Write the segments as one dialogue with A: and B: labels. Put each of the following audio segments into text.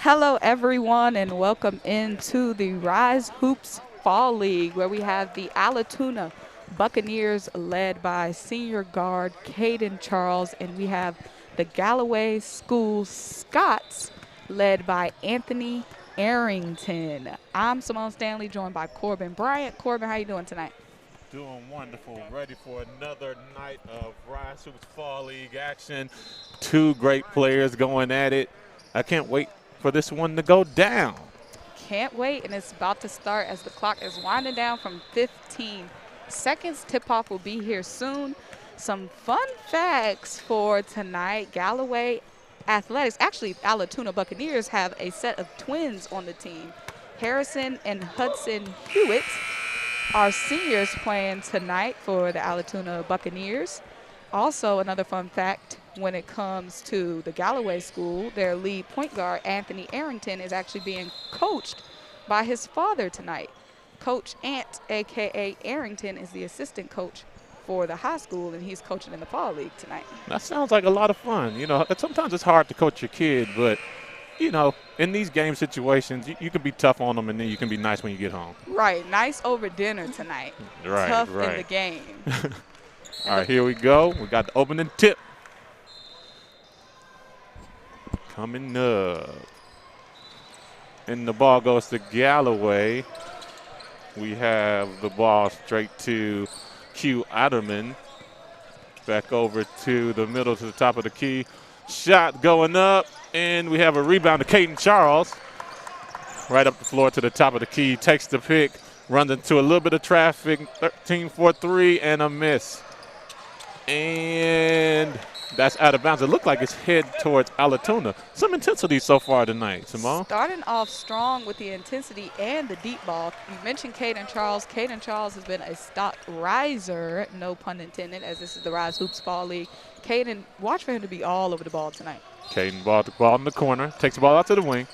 A: Hello, everyone, and welcome into the Ryze Hoops Fall League, where we have the Allatoona Buccaneers led by senior guard Cayden Charles, and we have the Galloway Scots led by Anthony Arrington. I'm Symone Stanley, joined by Corbin Bryant. Corbin, how you doing tonight?
B: Doing wonderful. Ready for another night of Ryze Hoops Fall League action. Two great players going at it. I can't wait for this one to go down.
A: Can't wait, and it's about to start as the clock is winding down from 15 seconds. Tip-off will be here soon. Some fun facts for tonight. Galloway Athletics, actually Allatoona Buccaneers, have a set of twins on the team. Harrison and Hudson Hewitt are seniors playing tonight for the Allatoona Buccaneers. Also, another fun fact, when it comes to the Galloway School, their lead point guard, Anthony Arrington, is actually being coached by his father tonight. Coach Ant, a.k.a. Arrington, is the assistant coach for the high school, and he's coaching in the fall league tonight.
B: That sounds like a lot of fun. You know, sometimes it's hard to coach your kid, but, you know, in these game situations, you can be tough on them, and then you can be nice when you get home.
A: Right. Nice over dinner tonight.
B: Right,
A: Tough
B: right.
A: in the game.
B: All right, here we go. We got the opening tip. Coming up. And the ball goes to Galloway. We have the ball straight to Q Otterman. Back over to the middle to the top of the key. Shot going up, and we have a rebound to Cayden Charles. Right up the floor to the top of the key. Takes the pick, runs into a little bit of traffic. 13-4-3 and a miss. And that's out of bounds. It looked like it's head towards Allatoona. Some intensity so far tonight, Symone.
A: Starting off strong with the intensity and the deep ball. You mentioned Cayden Charles. Cayden Charles has been a stock riser, no pun intended, as this is the Ryze Hoops Fall League. Cayden, watch for him to be all over the ball tonight.
B: Cayden ball the ball in the corner, takes the ball out to the wing,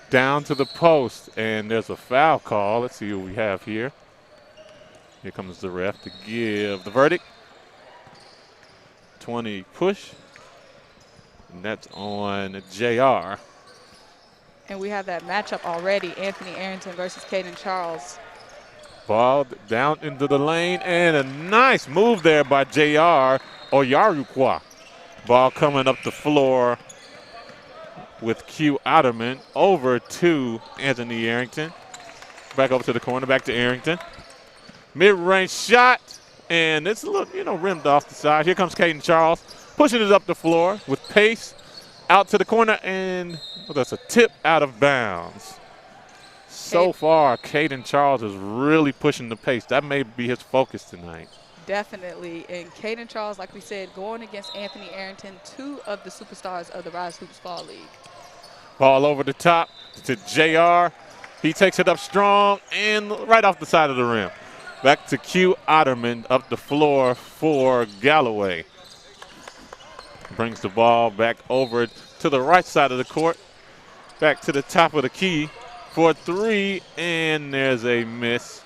B: down to the post, and there's a foul call. Let's see what we have here. Here comes the ref to give the verdict. 20 push, and that's on JR.
A: And we have that matchup already, Anthony Arrington versus Cayden Charles.
B: Ball down into the lane, and a nice move there by JR Oyarukwa. Ball coming up the floor with Q Otterman over to Anthony Arrington. Back over to the corner, back to Arrington. Mid-range shot. And it's a little, rimmed off the side. Here comes Cayden Charles, pushing it up the floor with pace, out to the corner, and that's a tip out of bounds. So far, Cayden Charles is really pushing the pace. That may be his focus tonight.
A: Definitely. And Cayden Charles, like we said, going against Anthony Arrington, two of the superstars of the Ryze Hoops Fall League.
B: Ball over the top to JR. He takes it up strong and right off the side of the rim. Back to Q Otterman up the floor for Galloway. Brings the ball back over to the right side of the court. Back to the top of the key for three, and there's a miss.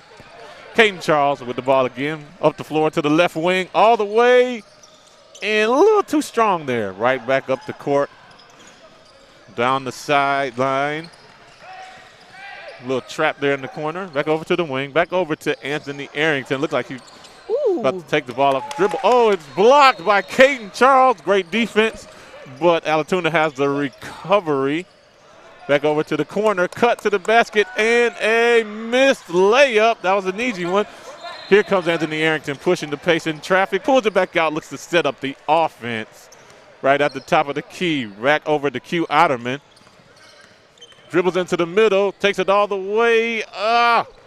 B: Cayden Charles with the ball again. Up the floor to the left wing, all the way, and a little too strong there. Right back up the court. Down the sideline. Little trap there in the corner. Back over to the wing. Back over to Anthony Arrington. Looks like he's about to take the ball off the dribble. Oh, it's blocked by Cayden Charles. Great defense. But Allatoona has the recovery. Back over to the corner. Cut to the basket. And a missed layup. That was an easy one. Here comes Anthony Arrington pushing the pace in traffic. Pulls it back out. Looks to set up the offense. Right at the top of the key. Back over to Q Otterman. Dribbles into the middle, takes it all the way.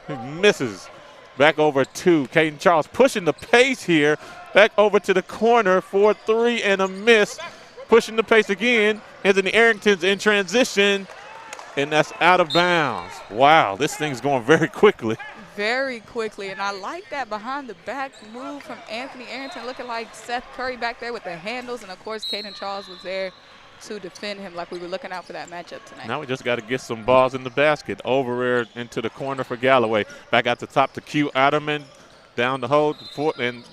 B: He misses. Back over to Cayden Charles, pushing the pace here. Back over to the corner for three and a miss. Pushing the pace again. Anthony Arrington's in transition, and that's out of bounds. Wow, this thing's going very quickly.
A: Very quickly, and I like that behind the back move from Anthony Arrington, looking like Seth Curry back there with the handles, and of course Cayden Charles was there to defend him like we were looking out for that matchup tonight.
B: Now we just got to get some balls in the basket. Over there into the corner for Galloway. Back at the top to Q Otterman. Down the hole, and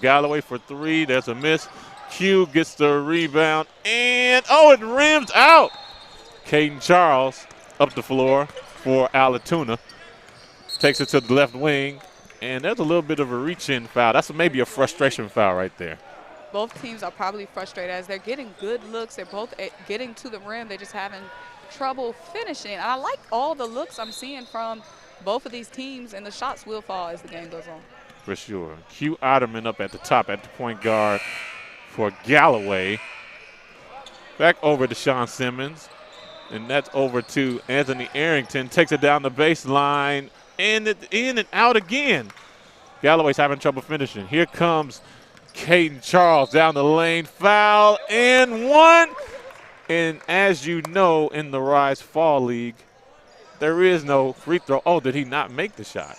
B: Galloway for three. There's a miss. Q gets the rebound, and, it rims out. Cayden Charles up the floor for Allatoona. Takes it to the left wing, and there's a little bit of a reach-in foul. That's maybe a frustration foul right there.
A: Both teams are probably frustrated as they're getting good looks. They're both getting to the rim. They're just having trouble finishing. And I like all the looks I'm seeing from both of these teams, and the shots will fall as the game goes on.
B: For sure. Q Otterman up at the top at the point guard for Galloway. Back over to Sean Simmons, and that's over to Anthony Arrington. Takes it down the baseline, and it's in and out again. Galloway's having trouble finishing. Here comes Cayden Charles down the lane. Foul and one. And as you know, in the Ryze Fall League, there is no free throw. Oh, did he not make the shot?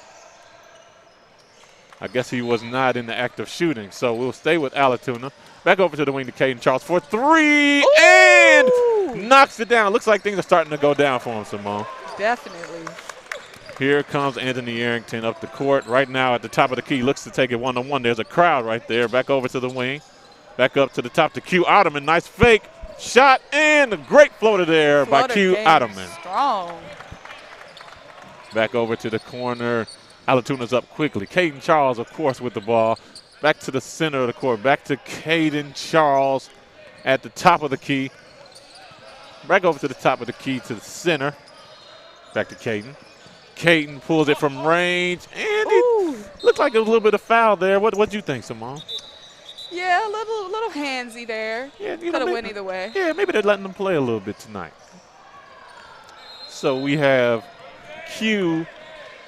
B: I guess he was not in the act of shooting. So we'll stay with Allatoona. Back over to the wing to Cayden Charles for three. Ooh! And knocks it down. Looks like things are starting to go down for him, Symone.
A: Definitely.
B: Here comes Anthony Arrington up the court. Right now at the top of the key, looks to take it one-on-one. There's a crowd right there. Back over to the wing. Back up to the top to Q Otterman. Nice fake shot, and a great floater there by Q Otterman.
A: Strong.
B: Back over to the corner. Allatoona's up quickly. Cayden Charles, of course, with the ball. Back to the center of the court. Back to Cayden Charles at the top of the key. Back over to the top of the key to the center. Back to Cayden. Cayden pulls it from range, and it looked like there was a little bit of foul there. What do you think, Symone?
A: Yeah, a little handsy there. Yeah, could have went either way.
B: Yeah, maybe they're letting them play a little bit tonight. So we have Q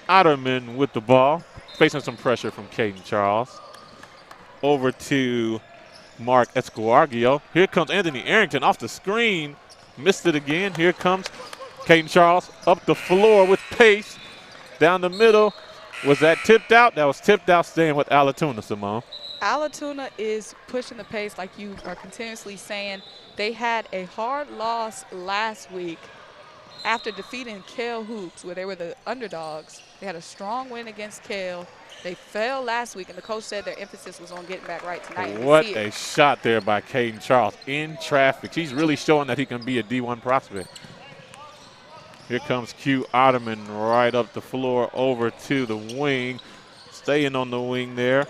B: Otterman with the ball, facing some pressure from Cayden Charles. Over to Mark Escoargio. Here comes Anthony Arrington off the screen. Missed it again. Here comes Cayden Charles up the floor with pace. Down the middle. Was that tipped out? That was tipped out, staying with Allatoona, Symone.
A: Allatoona is pushing the pace like you are continuously saying. They had a hard loss last week after defeating Cale Hoops, where they were the underdogs. They had a strong win against Cale. They fell last week, and the coach said their emphasis was on getting back right tonight.
B: What a shot there by Cayden Charles in traffic. He's really showing that he can be a D1 prospect. Here comes Q Otterman right up the floor over to the wing. Staying on the wing there.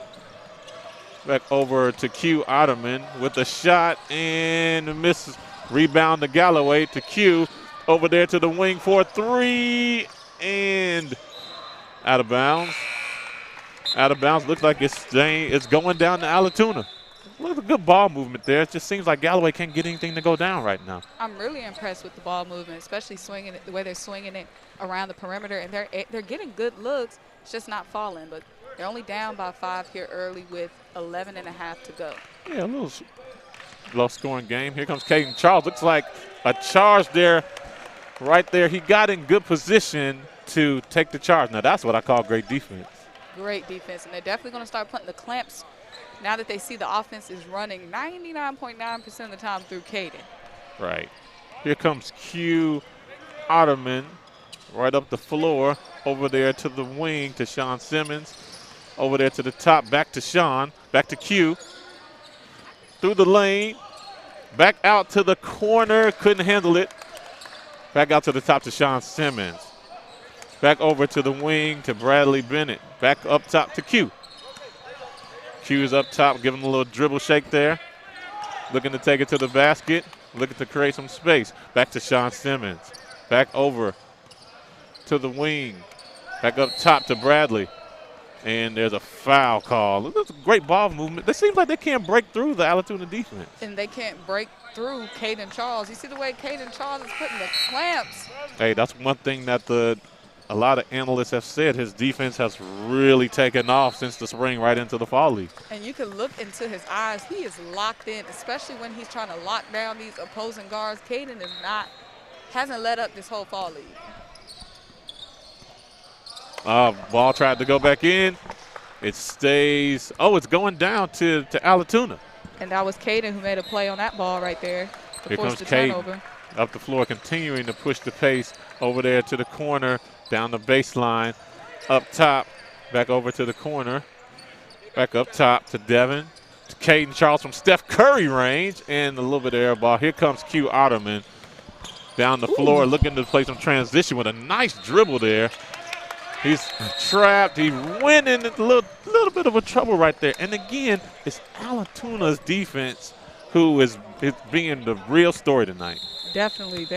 B: Back over to Q Otterman with a shot and misses. Rebound to Galloway to Q. Over there to the wing for three, and out of bounds. Out of bounds. Looks like it's going down to Allatoona. Look at the good ball movement there. It just seems like Galloway can't get anything to go down right now.
A: I'm really impressed with the ball movement, especially swinging it the way they're swinging it around the perimeter, and they're getting good looks. It's just not falling, but they're only down by 5 here early with 11 and a half to go.
B: Yeah, a little low-scoring game. Here comes Cayden Charles. Looks like a charge there. Right there, he got in good position to take the charge. Now, that's what I call great defense.
A: Great defense, and they're definitely going to start putting the clamps now that they see the offense is running 99.9% of the time through Cayden.
B: Right. Here comes Q Otterman right up the floor, over there to the wing to Sean Simmons. Over there to the top, back to Sean, back to Q. Through the lane, back out to the corner, couldn't handle it. Back out to the top to Sean Simmons. Back over to the wing to Bradley Bennett. Back up top to Q. Q's up top, giving him a little dribble shake there. Looking to take it to the basket. Looking to create some space. Back to Sean Simmons. Back over to the wing. Back up top to Bradley. And there's a foul call. That's a great ball movement. It seems like they can't break through the Allatoona defense.
A: And they can't break through Cayden Charles. You see the way Cayden Charles is putting the clamps.
B: Hey, that's one thing that a lot of analysts have said. His defense has really taken off since the spring right into the fall league.
A: And you can look into his eyes. He is locked in, especially when he's trying to lock down these opposing guards. Cayden hasn't let up this whole fall league.
B: Ball tried to go back in. It stays. Oh, it's going down to Allatoona.
A: And that was Cayden who made a play on that ball right there.
B: Here comes Cayden up the floor, continuing to push the pace over there to the corner, down the baseline, up top, back over to the corner, back up top to Devin, to Cayden Charles from Steph Curry range, and a little bit of air ball. Here comes Q Otterman down the floor, looking to play some transition with a nice dribble there. He's trapped. He went in a little bit of a trouble right there. And again, it's Allatoona's defense who is being the real story tonight.
A: Definitely.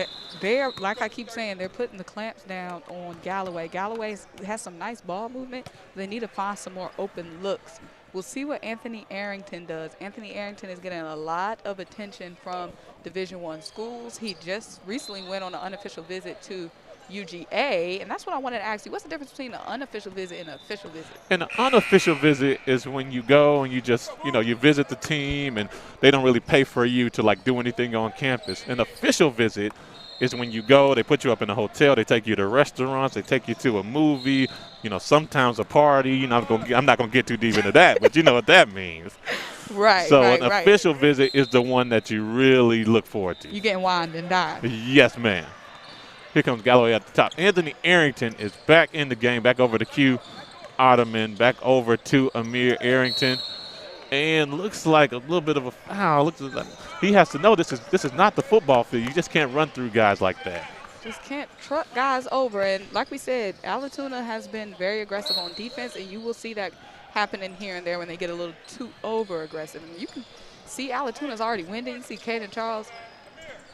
A: They're, like I keep saying, they're putting the clamps down on Galloway. Galloway has some nice ball movement. They need to find some more open looks. We'll see what Anthony Arrington does. Anthony Arrington is getting a lot of attention from Division I schools. He just recently went on an unofficial visit to UGA, and that's what I wanted to ask you. What's the difference between an unofficial visit and an official visit?
B: And an unofficial visit is when you go and you just, you visit the team and they don't really pay for you to like do anything on campus. An official visit is when you go, they put you up in a hotel, they take you to restaurants, they take you to a movie, sometimes a party. I'm not gonna get too deep into that, but you know what that means.
A: Right.
B: So an official visit is the one that you really look forward to.
A: You getting wined and dined.
B: Yes, ma'am. Here comes Galloway at the top. Anthony Arrington is back in the game, back over to Q Ottoman, back over to Amir Arrington. And looks like a little bit of a foul. Looks like he has to know this is not the football field. You just can't run through guys like that.
A: Just can't truck guys over. And like we said, Allatoona has been very aggressive on defense, and you will see that happening here and there when they get a little too over aggressive. And you can see Allatoona's already winning. You see Cayden Charles.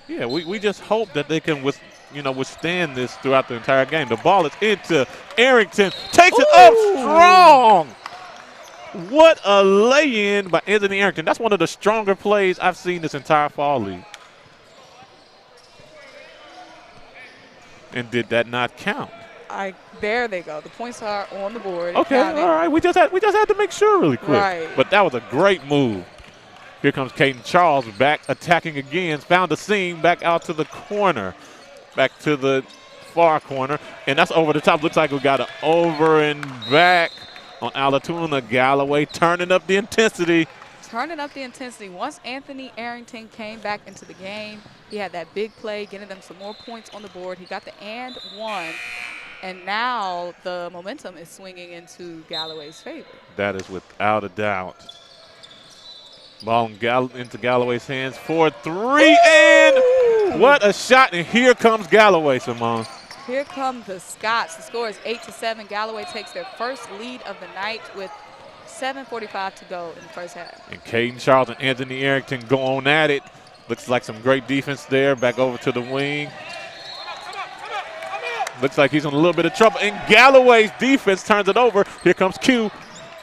B: Yeah, we just hope that they can withstand this throughout the entire game. The ball is into Arrington. Takes it up strong. What a lay-in by Anthony Arrington. That's one of the stronger plays I've seen this entire fall league. And did that not count?
A: There they go. The points are on the board.
B: Okay, all right. We just had to make sure really quick.
A: Right.
B: But that was a great move. Here comes Cayden Charles back attacking again. Found the seam, back out to the corner. Back to the far corner. And that's over the top. Looks like we got an over and back on Allatoona. Galloway turning up the intensity.
A: Once Anthony Arrington came back into the game, he had that big play, getting them some more points on the board. He got the and one, and now the momentum is swinging into Galloway's favor.
B: That is without a doubt. Ball into Galloway's hands for three, and what a shot, and here comes Galloway, Symone.
A: Here come the Scots. The score is 8-7. Galloway takes their first lead of the night with 7:45 to go in the first half.
B: And Cayden Charles and Anthony Arrington go on at it. Looks like some great defense there. Back over to the wing. Looks like he's in a little bit of trouble. And Galloway's defense turns it over. Here comes Q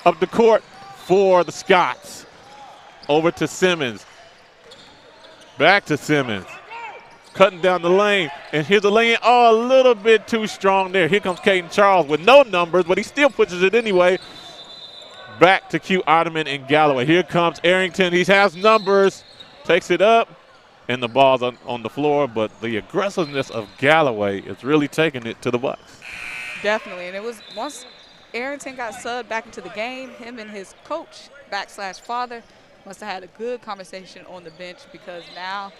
B: up the court for the Scots. Over to Simmons. Back to Simmons. Cutting down the lane. And here's the lane. Oh, a little bit too strong there. Here comes Cayden Charles with no numbers, but he still pushes it anyway. Back to Q Ottoman and Galloway. Here comes Arrington. He has numbers. Takes it up. And the ball's on the floor. But the aggressiveness of Galloway is really taking it to the Bucks.
A: Definitely. And it was once Arrington got subbed back into the game, him and his coach / father must have had a good conversation on the bench, because now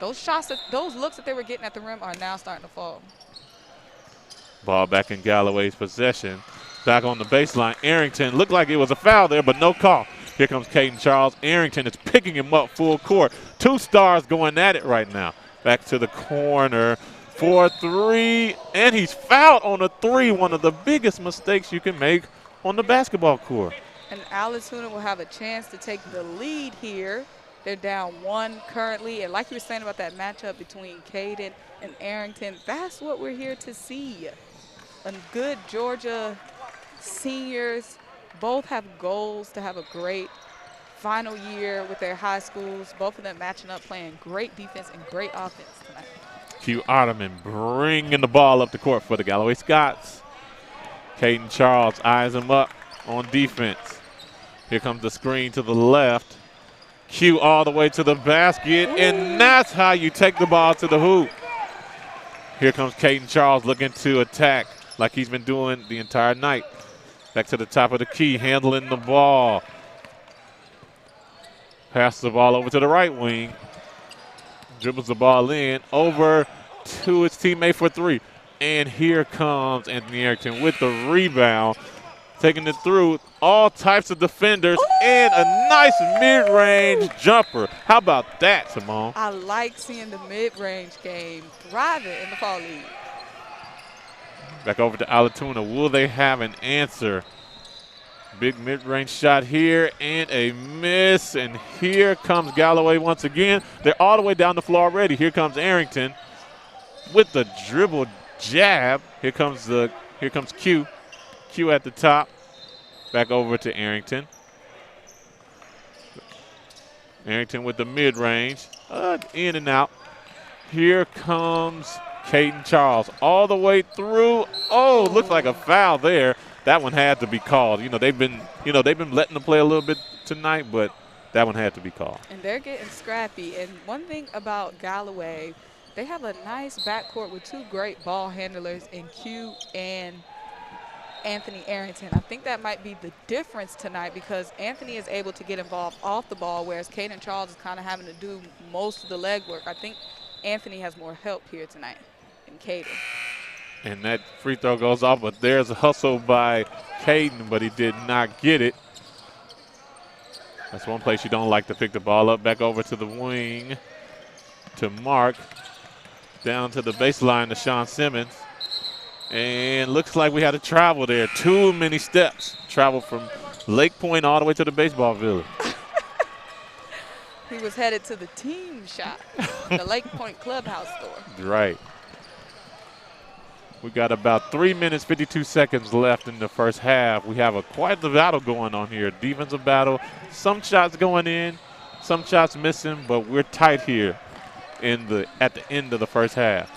A: those looks that they were getting at the rim are now starting to fall.
B: Ball back in Galloway's possession. Back on the baseline. Arrington looked like it was a foul there, but no call. Here comes Cayden Charles. Arrington is picking him up full court. Two stars going at it right now. Back to the corner for three, and he's fouled on a three, one of the biggest mistakes you can make on the basketball court.
A: And Allatoona will have a chance to take the lead here. They're down one currently, and like you were saying about that matchup between Cayden and Arrington, that's what we're here to see. A good Georgia seniors, both have goals to have a great final year with their high schools, both of them matching up, playing great defense and great offense tonight.
B: Q Ottoman bringing the ball up the court for the Galloway Scots. Cayden Charles eyes him up on defense. Here comes the screen to the left. Q all the way to the basket, and that's how you take the ball to the hoop. Here comes Cayden Charles looking to attack like he's been doing the entire night. Back to the top of the key, handling the ball. Passes the ball over to the right wing. Dribbles the ball in, over to his teammate for three. And here comes Anthony Arrington with the rebound. taking it through all types of defenders and a nice mid-range jumper. How about that, Symone?
A: I like seeing the mid-range game thriving in the fall league.
B: Back over to Allatoona. Will they have an answer? Big mid-range shot here and a miss. And here comes Galloway once again. They're all the way down the floor already. Here comes Arrington with the dribble jab. Here comes Q. Q at the top. Back over to Arrington. Arrington with the mid-range. In and out. Here comes Cayden Charles all the way through. Oh, looks like a foul there. That one had to be called. They've been letting them play a little bit tonight, but that one had to be called.
A: And they're getting scrappy. And one thing about Galloway, they have a nice backcourt with two great ball handlers in Q and Anthony Arrington. I think that might be the difference tonight because Anthony is able to get involved off the ball, whereas Cayden Charles is kind of having to do most of the legwork. I think Anthony has more help here tonight than Cayden.
B: And that free throw goes off, but there's a hustle by Cayden, but he did not get it. That's one place you don't like to pick the ball up. Back over to the wing to Mark. Down to the baseline to Sean Simmons. And looks like we had to travel there. Too many steps. Travel from LakePoint all the way to the baseball village.
A: He was headed to the team shop, the LakePoint clubhouse store.
B: Right. We got about 3 minutes, 52 seconds left in the first half. We have quite the battle going on here. Defensive battle. Some shots going in, some shots missing, but we're tight here at the end of the first half.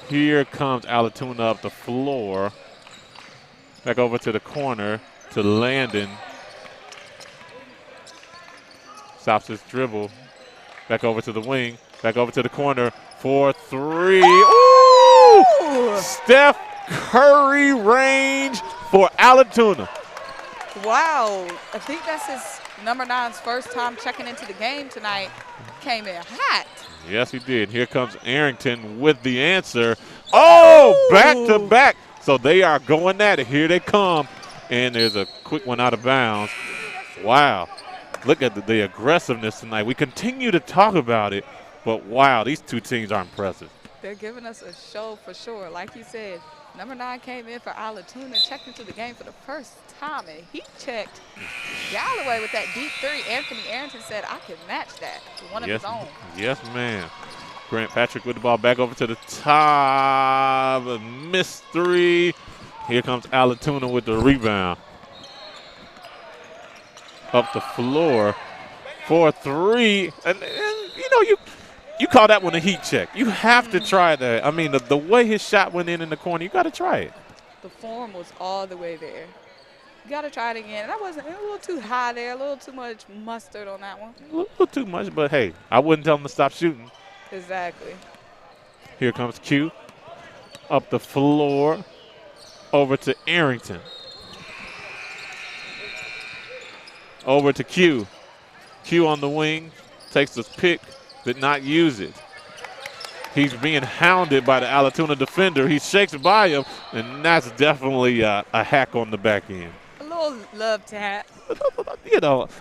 B: Here comes Allatoona up the floor. Back over to the corner to Landon. Stops his dribble. Back over to the wing. Back over to the corner for three. Ooh! Steph Curry range for Allatoona.
A: Wow. I think that's his number 9's first time checking into the game tonight. Came in hot.
B: Yes, he did. Here comes Arrington with the answer. Oh, back to back. So they are going at it. Here they come. And there's a quick one out of bounds. Wow. Look at the aggressiveness tonight. We continue to talk about it, but wow, these two teams are impressive.
A: They're giving us a show for sure. Like you said, number 9 came in for Allatoona, checked into the game for the first time, and he checked Galloway with that deep three. Anthony Arrington said, I can match that with one of his own.
B: Yes, ma'am. Grant Patrick with the ball back over to the top. A missed three. Here comes Allatoona with the rebound. Up the floor for three. And you call that one a heat check. You have to try that. I mean, the way his shot went in the corner, you got to try it.
A: The form was all the way there. You got to try it again. That wasn't a little too high there, a little too much mustard on that one.
B: A little too much, but hey, I wouldn't tell him to stop shooting.
A: Exactly.
B: Here comes Q. Up the floor. Over to Arrington. Over to Q. Q on the wing. Takes the pick. Did not use it. He's being hounded by the Allatoona defender. He shakes by him, and that's definitely a hack on the back end.
A: A little love tap.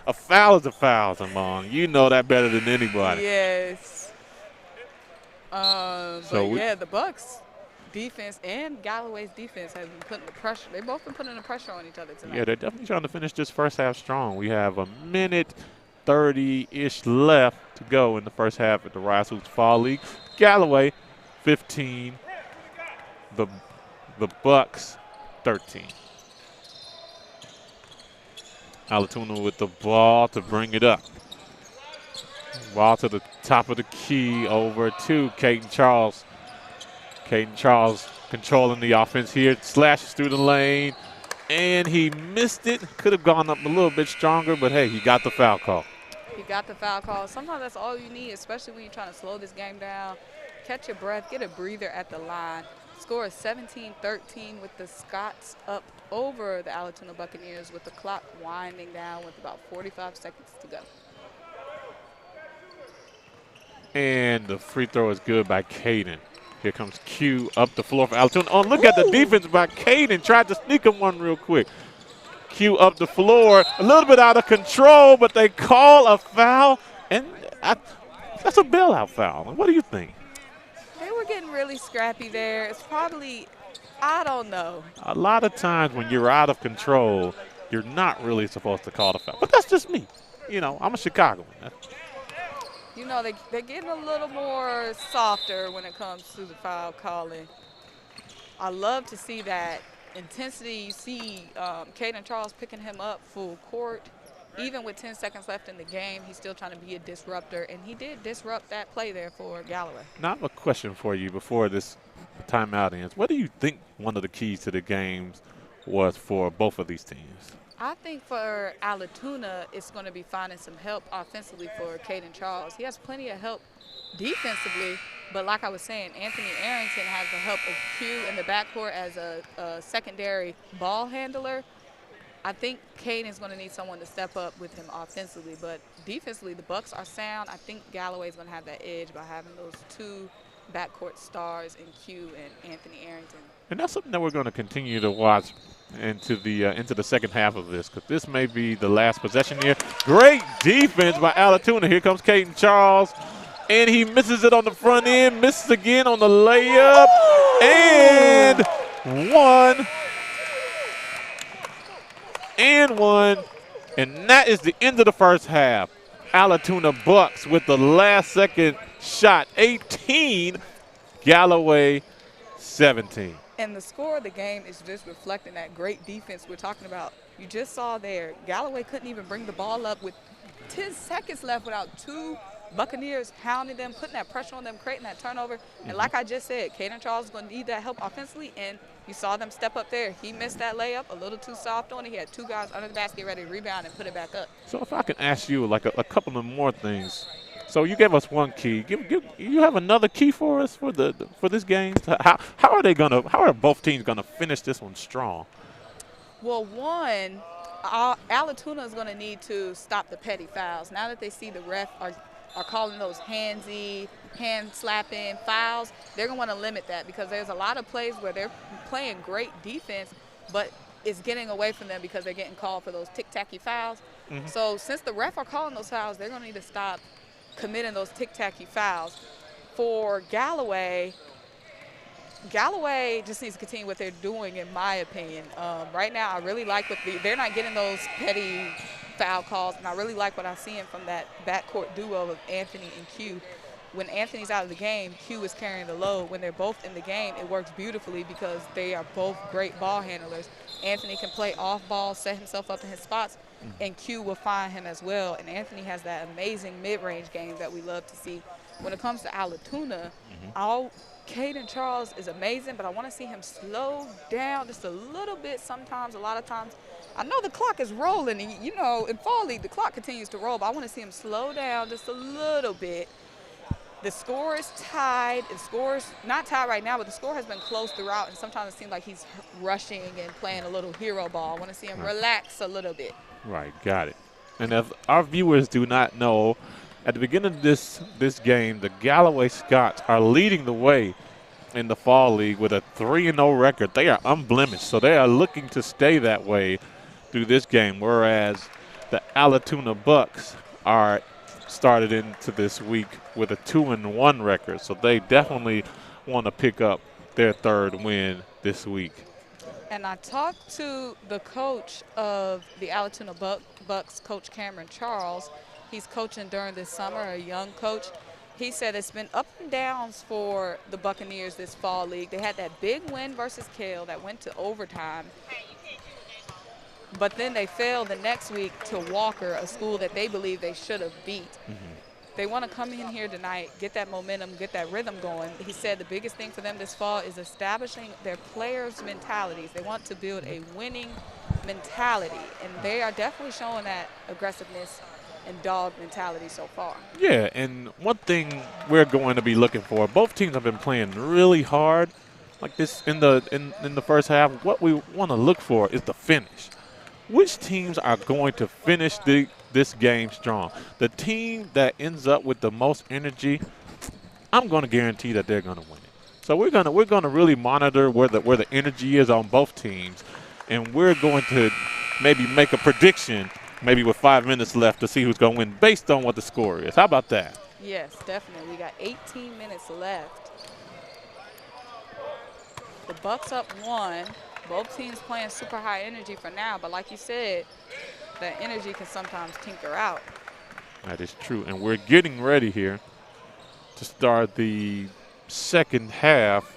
B: A foul is a foul, Symone. You know that better than anybody.
A: Yes. The Bucks defense and Galloway's defense have been putting the pressure. They've both been putting the pressure on each other tonight.
B: Yeah, they're definitely trying to finish this first half strong. We have a minute 30-ish left to go in the first half at the Ryze Hoops Fall League. Galloway, 15. The Bucks, 13. Allatoona with the ball to bring it up. Ball to the top of the key over to Cayden Charles. Cayden Charles controlling the offense here. Slashes through the lane, and he missed it. Could have gone up a little bit stronger, but hey, he got the foul call.
A: He got the foul call. Sometimes that's all you need, especially when you're trying to slow this game down. Catch your breath, get a breather at the line. Score is 17-13 with the Scots up over the Allatoona Buccaneers with the clock winding down with about 45 seconds to go.
B: And the free throw is good by Cayden. Here comes Q up the floor for Allatoona. Oh, look at the defense by Cayden. Tried to sneak him one real quick. Q up the floor, a little bit out of control, but they call a foul, and that's a bailout foul. What do you think?
A: They were getting really scrappy there. It's probably, I don't know.
B: A lot of times when you're out of control, you're not really supposed to call the foul. But that's just me. You know, I'm a Chicagoan.
A: You know, they're getting a little more softer when it comes to the foul calling. I love to see that intensity. You see Cayden Charles picking him up full court. Even with 10 seconds left in the game, he's still trying to be a disruptor, and he did disrupt that play there for Galloway.
B: Now, I have a question for you before this timeout ends. What do you think one of the keys to the games was for both of these teams?
A: I think for Allatoona, it's going to be finding some help offensively for Cayden Charles. He has plenty of help defensively, but like I was saying, Anthony Arrington has the help of Q in the backcourt as a secondary ball handler. I think Cayden's going to need someone to step up with him offensively, but defensively, the Bucks are sound. I think Galloway's going to have that edge by having those two backcourt stars in Q and Anthony Arrington.
B: And that's something that we're going to continue to watch into the second half of this, because this may be the last possession here. Great defense by Allatoona. Here comes Cayden Charles, and he misses it on the front end, misses again on the layup, and one. And that is the end of the first half. Allatoona Bucks with the last second shot, 18, Galloway 17.
A: And the score of the game is just reflecting that great defense we're talking about. You just saw there, Galloway couldn't even bring the ball up with 10 seconds left without two Buccaneers hounding them, putting that pressure on them, creating that turnover. And like I just said, Cayden Charles is going to need that help offensively, and you saw them step up there. He missed that layup, a little too soft on it. He had two guys under the basket ready to rebound and put it back up.
B: So if I can ask you like a couple of more things. So you gave us one key. You have another key for us for this game? How are both teams gonna finish this one strong?
A: Well, one, Allatoona is going to need to stop the petty fouls. Now that they see the ref are calling those handsy, hand-slapping fouls, they're going to want to limit that, because there's a lot of plays where they're playing great defense, but it's getting away from them because they're getting called for those tic-tacky fouls. So since the ref are calling those fouls, they're going to need to stop committing those tic-tacky fouls. For Galloway just needs to continue what they're doing, in my opinion. Right now, I really like they're not getting those petty foul calls, and I really like what I'm seeing from that backcourt duo of Anthony and Q. When Anthony's out of the game, Q is carrying the load. When they're both in the game, it works beautifully because they are both great ball handlers. Anthony can play off ball, set himself up in his spots, and Q will find him as well. And Anthony has that amazing mid-range game that we love to see. When it comes to Allatoona, Cayden Charles is amazing, but I want to see him slow down just a little bit sometimes, a lot of times. I know the clock is rolling, and you know, in Fall League, the clock continues to roll, but I want to see him slow down just a little bit. The score is tied. The score is not tied right now, but the score has been close throughout, and sometimes it seems like he's rushing and playing a little hero ball. I want to see him relax a little bit. Right,
B: got it. And if our viewers do not know, at the beginning of this game, the Galloway Scots are leading the way in the Fall League with a 3-0 record. They are unblemished, so they are looking to stay that way through this game, whereas the Allatoona Bucks are started into this week with a 2-1 record, so they definitely want to pick up their third win this week.
A: And I talked to the coach of the Allatoona Bucks, Coach Cameron Charles. He's coaching during this summer, a young coach. He said it's been up and downs for the Buccaneers this Fall League. They had that big win versus Cale that went to overtime. But then they fell the next week to Walker, a school that they believe they should have beat. They want to come in here tonight, get that momentum, get that rhythm going. He said the biggest thing for them this fall is establishing their players' mentalities. They want to build a winning mentality, and they are definitely showing that aggressiveness and dog mentality so far.
B: Yeah, and one thing we're going to be looking for, both teams have been playing really hard like this in the first half. What we want to look for is the finish. Which teams are going to finish this game strong? The team that ends up with the most energy, I'm going to guarantee that they're going to win it. So we're going to really monitor where the energy is on both teams, and we're going to maybe make a prediction, maybe with 5 minutes left, to see who's going to win based on what the score is. How about that?
A: Yes, definitely. We got 18 minutes left. The Bucks up 1. Both teams playing super high energy for now, but like you said, that energy can sometimes tinker out.
B: That is true, and we're getting ready here to start the second half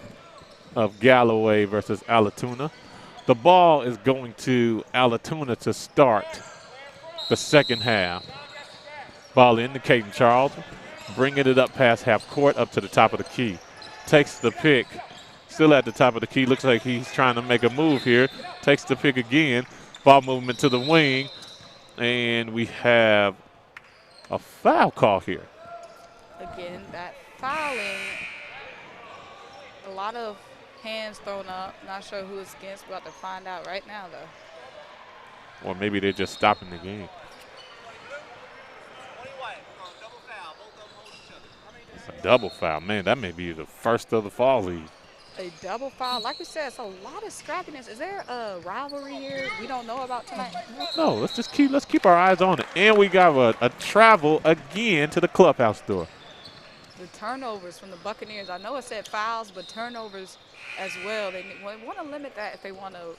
B: of Galloway versus Allatoona. The ball is going to Allatoona to start the second half. Ball in to Cayden Charles, bringing it up past half court up to the top of the key. Takes the pick, still at the top of the key. Looks like he's trying to make a move here. Takes the pick again. Ball movement to the wing, and we have a foul call here.
A: Again, that fouling, a lot of hands thrown up. Not sure who it's against. We're about to find out right now, though.
B: Or maybe they're just stopping the game. It's a double foul. Man, that may be the first of the fall league.
A: A double foul. Like we said, it's a lot of scrappiness. Is there a rivalry here we don't know about tonight?
B: No, let's keep our eyes on it. And we got a travel again to the clubhouse door.
A: The turnovers from the Buccaneers. I know it said fouls, but turnovers as well. They want to limit that if they want to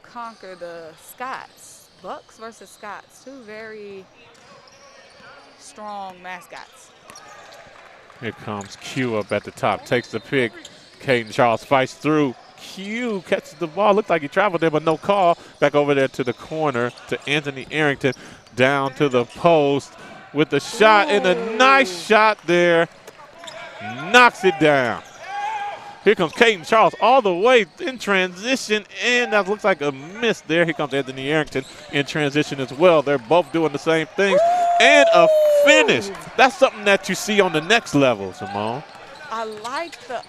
A: conquer the Scots. Bucks versus Scots, two very strong mascots.
B: Here comes Q up at the top, takes the pick. Cayden Charles fights through. Q catches the ball. Looked like he traveled there, but no call. Back over there to the corner to Anthony Arrington. Down to the post with the shot, and a nice shot there. Knocks it down. Here comes Cayden Charles all the way in transition, and that looks like a miss there. Here comes Anthony Arrington in transition as well. They're both doing the same things. And a finish. That's something that you see on the next level, Symone.
A: I like the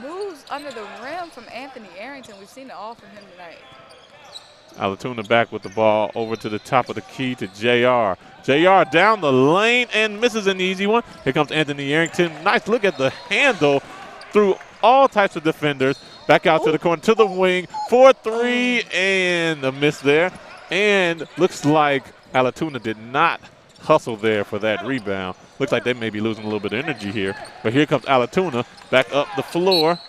A: moves under the rim from Anthony Arrington. We've seen it all from him tonight.
B: Allatoona back with the ball over to the top of the key to JR. JR down the lane and misses an easy one. Here comes Anthony Arrington. Nice look at the handle through all types of defenders. Back out to the corner, to the wing. 4-3 and a miss there. And looks like Allatoona did not hustle there for that rebound. Looks like they may be losing a little bit of energy here. But here comes Allatoona back up the floor.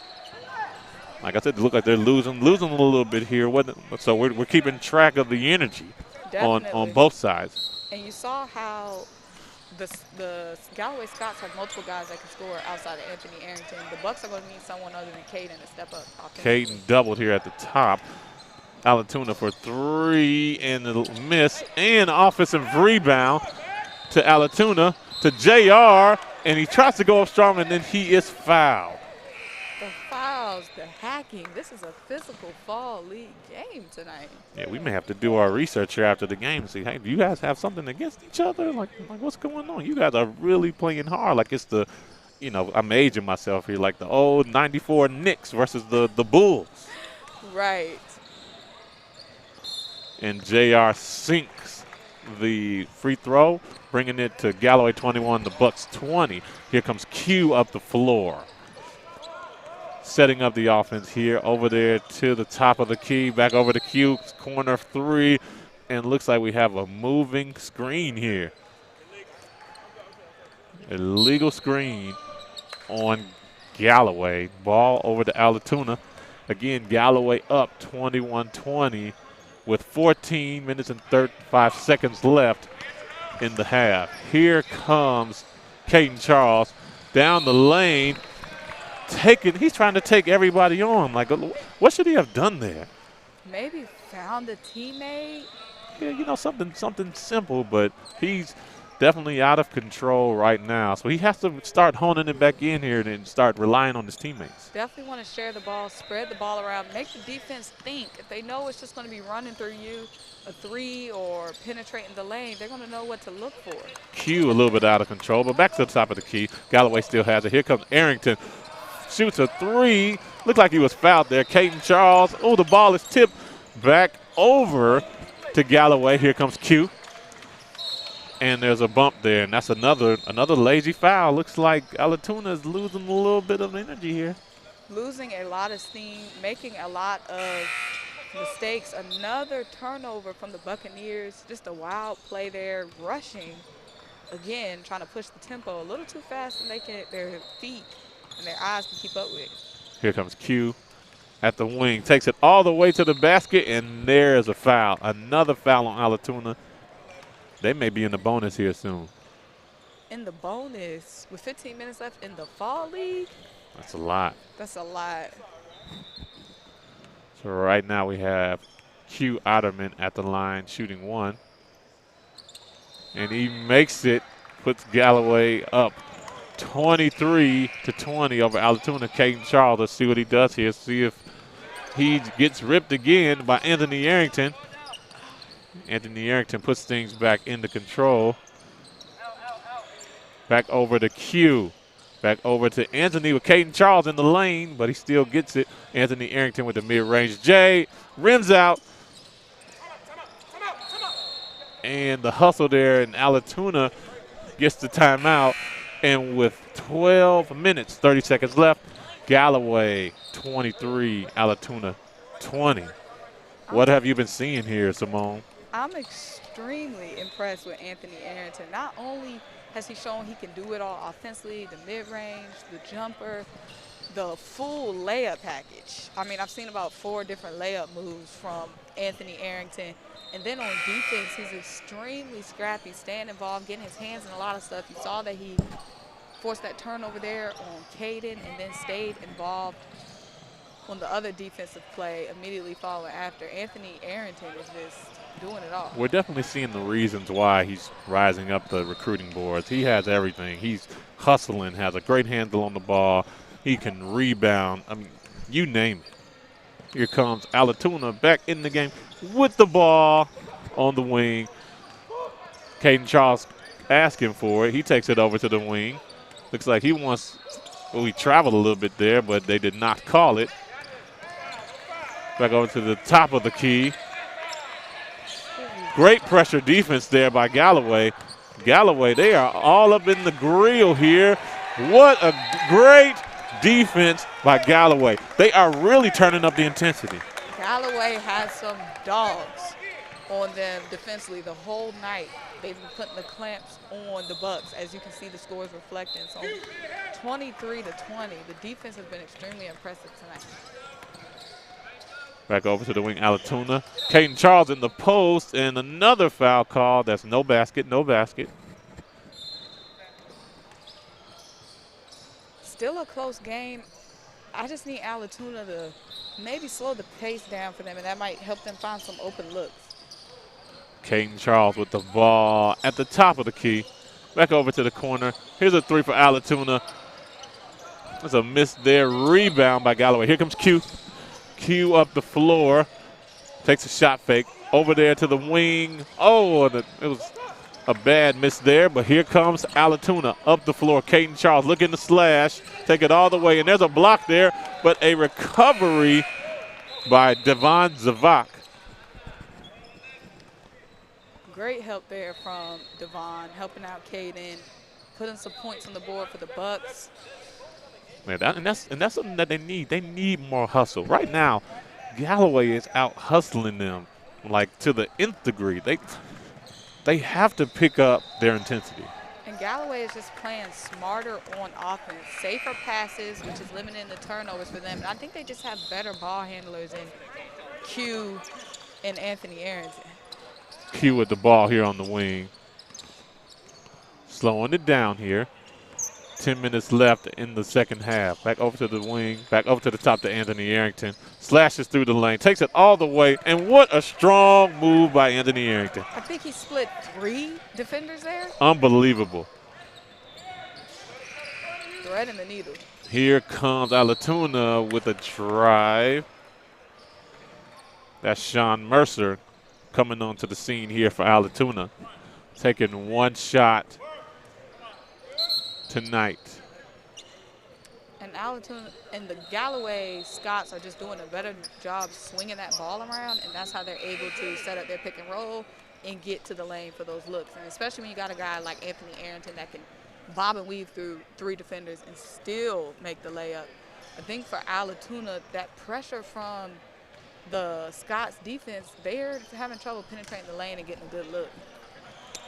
B: Like I said, it looks like they're losing a little bit here. So we're keeping track of the energy on both sides.
A: And you saw how the Galloway Scots have multiple guys that can score outside of Anthony Arrington. The Bucks are going to need someone other than Cayden to step up offensively.
B: Cayden doubled here at the top. Allatoona for 3 and the miss. And offensive rebound to Allatoona to JR. And he tries to go up strong, and then he is fouled.
A: The fouls, the hacking. This is a physical fall league game tonight.
B: Yeah, we may have to do our research here after the game and see, hey, do you guys have something against each other? Like what's going on? You guys are really playing hard. Like it's the, I'm aging myself here, like the old 94 Knicks versus the Bulls.
A: Right.
B: And JR sinks the free throw, bringing it to Galloway 21, the Bucks 20. Here comes Q up the floor. Setting up the offense here, over there to the top of the key, back over to Q, corner 3, and looks like we have a moving screen here. Illegal screen on Galloway. Ball over to Allatoona. Again, Galloway up 21-20 with 14 minutes and 35 seconds left in the half. Here comes Cayden Charles down the lane. He's trying to take everybody on. Like, what should he have done there?
A: Maybe found a teammate.
B: Yeah, something simple, but he's definitely out of control right now. So he has to start honing it back in here and start relying on his teammates.
A: Definitely want to share the ball, spread the ball around, make the defense think. If they know it's just going to be running through you, a 3 or penetrating the lane, they're going to know what to look for.
B: Q a little bit out of control, but back to the top of the key. Galloway still has it. Here comes Arrington. Shoots a 3. Looked like he was fouled there. Cayden Charles. Oh, the ball is tipped back over to Galloway. Here comes Q. And there's a bump there, and that's another lazy foul. Looks like Allatoona is losing a little bit of energy here.
A: Losing a lot of steam, making a lot of mistakes. Another turnover from the Buccaneers. Just a wild play there, rushing. Again, trying to push the tempo a little too fast and their feet and their eyes can keep up with.
B: Here comes Q at the wing. Takes it all the way to the basket, and there's a foul. Another foul on Allatoona. They may be in the bonus here soon.
A: In the bonus, with 15 minutes left in the fall league?
B: That's a lot.
A: That's a lot.
B: So right now we have Q Otterman at the line shooting one. And he makes it, puts Galloway up 23-20 over Allatoona. Cayden Charles, let's see what he does here. See if he gets ripped again by Anthony Arrington. Anthony Arrington puts things back into control. Back over to Q. Back over to Anthony with Cayden Charles in the lane, but he still gets it. Anthony Arrington with the mid-range J. Rims out. And the hustle there, and Allatoona gets the timeout. And with 12 minutes, 30 seconds left, Galloway 23, Allatoona 20. What have you been seeing here, Symone?
A: I'm extremely impressed with Anthony Arrington. Not only has he shown he can do it all offensively, the mid-range, the jumper, the full layup package. I mean, I've seen about 4 different layup moves from Anthony Arrington. And then on defense, he's extremely scrappy, staying involved, getting his hands in a lot of stuff. You saw that he forced that turnover there on Cayden and then stayed involved on the other defensive play immediately following after. Anthony Arrington is just doing it all.
B: We're definitely seeing the reasons why he's rising up the recruiting boards. He has everything. He's hustling, has a great handle on the ball. He can rebound. I mean, you name it. Here comes Allatoona back in the game with the ball on the wing. Cayden Charles asking for it. He takes it over to the wing. Looks like he wants, well, he traveled a little bit there, but they did not call it. Back over to the top of the key. Great pressure defense there by Galloway. Galloway, they are all up in the grill here. What a great defense by Galloway. They are really turning up the intensity.
A: Galloway has some dogs on them defensively the whole night. They've been putting the clamps on the Bucks, as you can see the scores reflecting. So 23-20, the defense has been extremely impressive tonight.
B: Back over to the wing, Allatoona. Cayden Charles in the post, and another foul call. That's no basket, no basket.
A: Still a close game. I just need Allatoona to maybe slow the pace down for them, and that might help them find some open looks.
B: Cayden Charles with the ball at the top of the key. Back over to the corner. Here's a three for Allatoona. There's a miss there. Rebound by Galloway. Here comes Q. Q up the floor. Takes a shot fake. Over there to the wing. Oh, it was a bad miss there, but here comes Allatoona up the floor. Cayden Charles looking to slash. Take it all the way, and there's a block there, but a recovery by Devon Zavak.
A: Great help there from Devon, helping out Cayden, putting some points on the board for the Bucks.
B: Man, that's something that they need. They need more hustle. Right now, Galloway is out hustling them like to the nth degree. They have to pick up their intensity.
A: And Galloway is just playing smarter on offense, safer passes, which is limiting the turnovers for them. And I think they just have better ball handlers in Q and Anthony Arrington.
B: Q with the ball here on the wing. Slowing it down here. 10 minutes left in the second half. Back over to the wing, back over to the top to Anthony Arrington. Slashes through the lane, takes it all the way, and what a strong move by Anthony Arrington.
A: I think he split 3 defenders there.
B: Unbelievable.
A: Threading the needle.
B: Here comes Allatoona with a drive. That's Sean Mercer coming onto the scene here for Allatoona. Taking one shot tonight.
A: And Allatoona and the Galloway Scots are just doing a better job swinging that ball around, and that's how they're able to set up their pick and roll and get to the lane for those looks. And especially when you got a guy like Anthony Arrington that can bob and weave through 3 defenders and still make the layup. I think for Allatoona, that pressure from the Scots defense, they're having trouble penetrating the lane and getting a good look.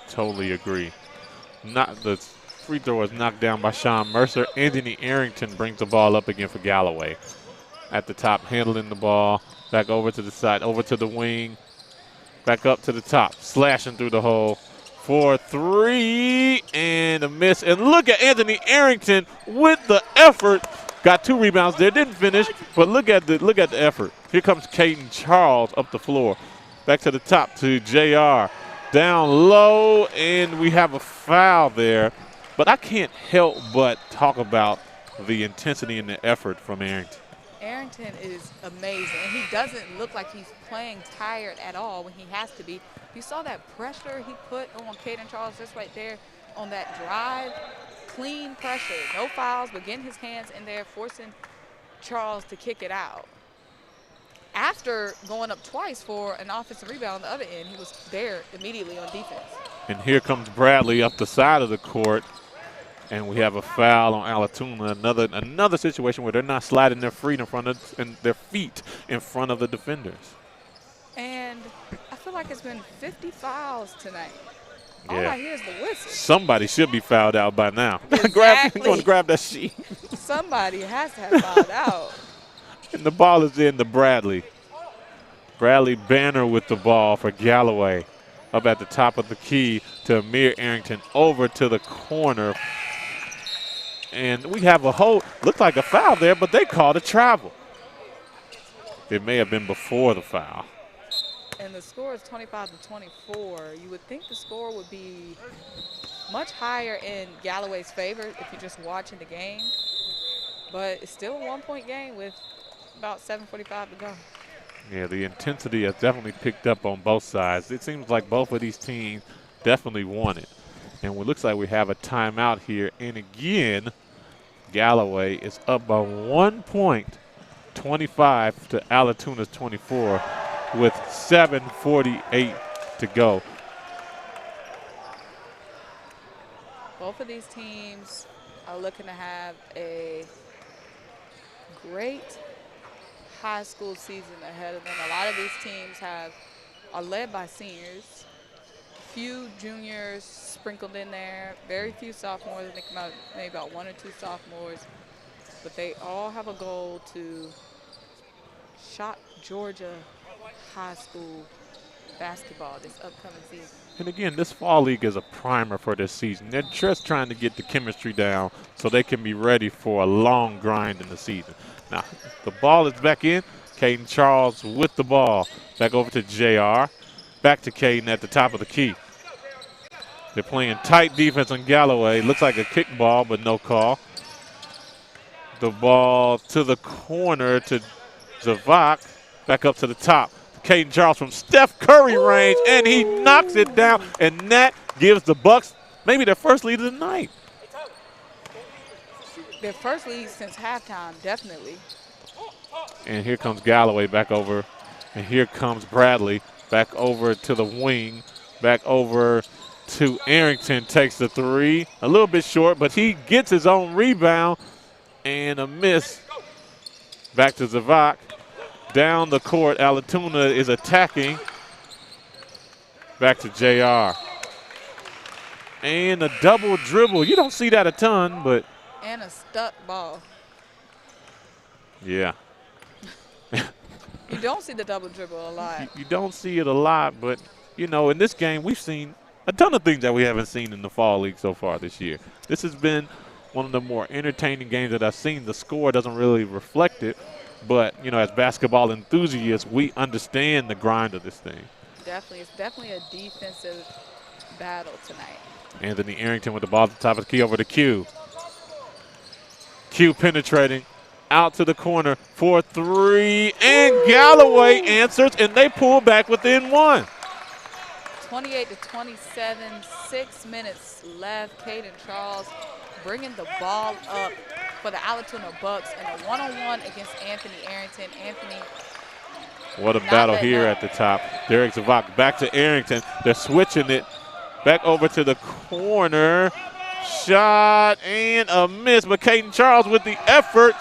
B: Totally agree. Not the free throw is knocked down by Sean Mercer. Anthony Arrington brings the ball up again for Galloway. At the top, handling the ball. Back over to the side, over to the wing. Back up to the top, slashing through the hole. 4-3 and a miss. And look at Anthony Arrington with the effort. Got 2 rebounds there, didn't finish, but look at the effort. Here comes Cayden Charles up the floor. Back to the top to JR. Down low, and we have a foul there. But I can't help but talk about the intensity and the effort from Arrington.
A: Arrington is amazing, and he doesn't look like he's playing tired at all when he has to be. You saw that pressure he put on Cayden Charles just right there on that drive. Clean pressure, no fouls, but getting his hands in there, forcing Charles to kick it out. After going up twice for an offensive rebound on the other end, he was there immediately on defense. And
B: here comes Bradley up the side of the court, and we have a foul on Allatoona. Another situation where they're not sliding their feet in front of the defenders.
A: And I feel like it's been 50 fouls tonight.
B: Yeah.
A: All I hear is the whistle.
B: Somebody should be fouled out by now.
A: Exactly.
B: Go and grab that sheet.
A: Somebody has to have fouled out.
B: And the ball is in to Bradley. Bradley Banner with the ball for Galloway. Up at the top of the key to Amir Arrington over to the corner. And we have looked like a foul there, but they called a travel. It may have been before the foul.
A: And the score is 25-24. You would think the score would be much higher in Galloway's favor if you're just watching the game. But it's still a 1-point game with about 7:45 to go.
B: Yeah, the intensity has definitely picked up on both sides. It seems like both of these teams definitely want it. And it looks like we have a timeout here. And again, Galloway is up by 1 point, 25 to Allatoona's 24, with 7:48 to go.
A: Both of these teams are looking to have a great high school season ahead of them. A lot of these teams are led by seniors, few juniors sprinkled in there, very few sophomores. I think about maybe about 1 or 2 sophomores, but they all have a goal to shock Georgia high school basketball this upcoming season.
B: And again, this fall league is a primer for this season. They're just trying to get the chemistry down so they can be ready for a long grind in the season. Now, the ball is back in. Cayden Charles with the ball. Back over to JR. Back to Cayden at the top of the key. They're playing tight defense on Galloway. Looks like a kick ball, but no call. The ball to the corner to Zavak. Back up to the top. Cayden Charles from Steph Curry range, and he knocks it down, and that gives the Bucks maybe their first lead of the night.
A: Their first lead since halftime, definitely.
B: And here comes Galloway back over, and here comes Bradley back over to the wing, back over to Arrington, takes the 3. A little bit short, but he gets his own rebound, and a miss. Back to Zavak. Down the court, Allatoona is attacking. Back to JR. And a double dribble. You don't see that a ton, but.
A: And a stuck ball.
B: Yeah.
A: You don't see the double dribble a lot.
B: You don't see it a lot, but, you know, in this game, we've seen a ton of things that we haven't seen in the fall league so far this year. This has been one of the more entertaining games that I've seen. The score doesn't really reflect it. But, you know, as basketball enthusiasts, we understand the grind of this thing.
A: Definitely. It's definitely a defensive battle tonight.
B: Anthony Arrington with the ball at the top of the key over to Q. Q penetrating out to the corner for 3. And Galloway answers, and they pull back within 1.
A: 28-27, 6 minutes left. Cayden Charles bringing the ball up for the Allatoona Bucks and a one-on-one against Anthony Arrington. Anthony.
B: What a battle here at the top. Derek Zavak back to Arrington. They're switching it back over to the corner. Shot and a miss, but Cayden Charles with the effort.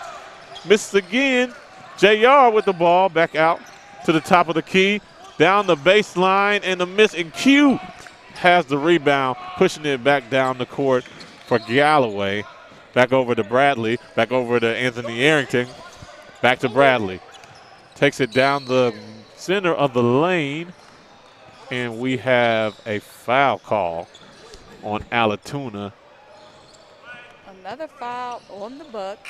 B: Missed again. JR with the ball back out to the top of the key, down the baseline, and the miss. And Q has the rebound, pushing it back down the court for Galloway. Back over to Bradley, back over to Anthony Arrington, back to Bradley. Takes it down the center of the lane, and we have a foul call on Allatoona.
A: Another foul on the Bucks.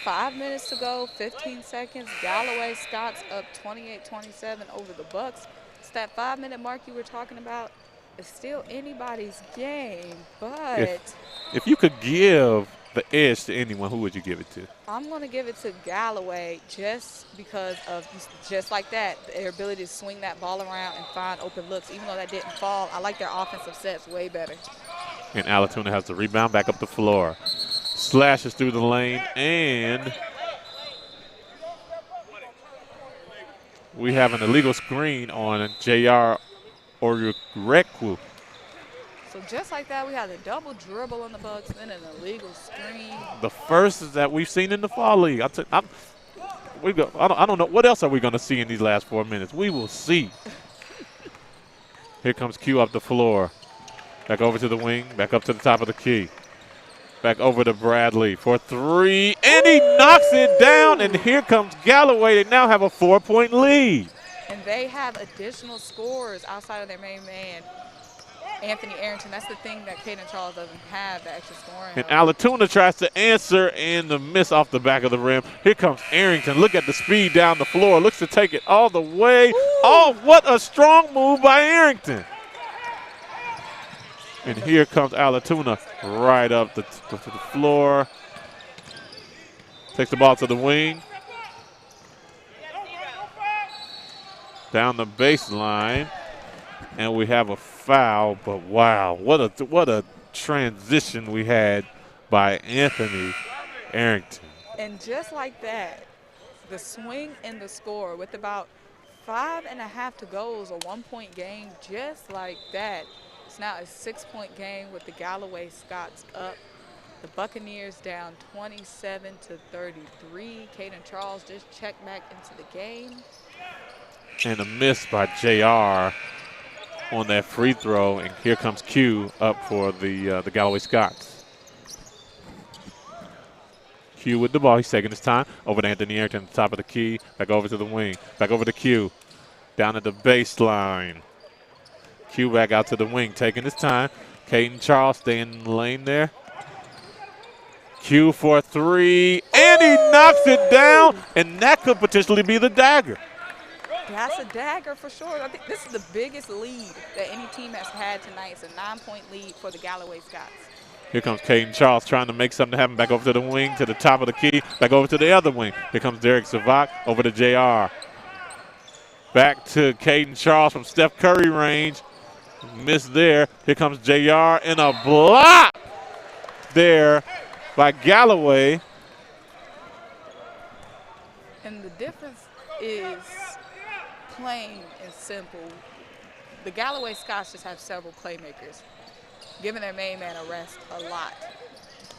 A: 5 minutes to go, 15 seconds. Galloway Scots up 28-27 over the Bucks. It's that 5-minute mark you were talking about. It's still anybody's game, but
B: if you could give the edge to anyone, who would you give it to?
A: I'm going to give it to Galloway just because of, just like that, their ability to swing that ball around and find open looks. Even though that didn't fall, I like their offensive sets way better.
B: And Allatoona has the rebound back up the floor. Slashes through the lane, and we have an illegal screen on J.R. Orurekwu.
A: So just like that, we had a double dribble on the Bucks, then an illegal screen.
B: The first that we've seen in the fall league. I don't know. What else are we going to see in these last 4 minutes? We will see. Here comes Q up the floor. Back over to the wing, back up to the top of the key. Back over to Bradley for three, and he knocks it down, and here comes Galloway. They now have a 4-point lead.
A: And they have additional scores outside of their main man, Anthony Arrington. That's the thing that Cayden Charles doesn't have, the extra scoring.
B: And Allatoona tries to answer, and the miss off the back of the rim. Here comes Arrington. Look at the speed down the floor. Looks to take it all the way. Ooh. Oh, what a strong move by Arrington. And here comes Allatoona right up to the floor. Takes the ball to the wing. Down the baseline. And we have a foul, but wow, what a transition we had by Anthony Arrington.
A: And just like that, the swing and the score with about 5.5 to go is a 1-point game, just like that. It's now a 6-point game with the Galloway Scots up. The Buccaneers down 27-33. Cayden Charles just checked back into the game.
B: And a miss by JR on that free throw. And here comes Q up for the Galloway Scots. Q with the ball. He's taking his time. Over to Anthony Arrington at the top of the key. Back over to the wing. Back over to Q. Down at the baseline. Q back out to the wing, taking his time. Cayden Charles staying in the lane there. Q for three, and he knocks it down, and that could potentially be the dagger.
A: That's a dagger for sure. I think this is the biggest lead that any team has had tonight. It's a 9-point lead for the Galloway Scots.
B: Here comes Cayden Charles trying to make something happen. Back over to the wing, to the top of the key, back over to the other wing. Here comes Derek Savak over to JR. Back to Cayden Charles from Steph Curry range. Missed there. Here comes JR, and a block there by Galloway.
A: And the difference is plain and simple. The Galloway Scots just have several playmakers, giving their main man a rest a lot.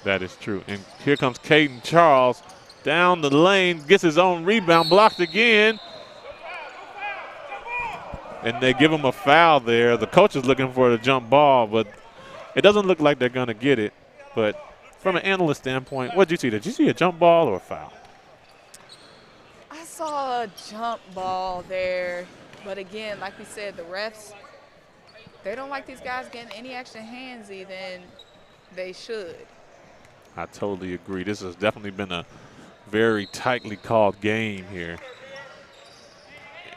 B: That is true. And here comes Cayden Charles down the lane, gets his own rebound, blocked again. And they give him a foul there. The coach is looking for the jump ball, but it doesn't look like they're going to get it. But from an analyst standpoint, what did you see? Did you see a jump ball or a foul?
A: I saw a jump ball there. But again, like we said, the refs, they don't like these guys getting any extra handsy than they should.
B: I totally agree. This has definitely been a very tightly called game here.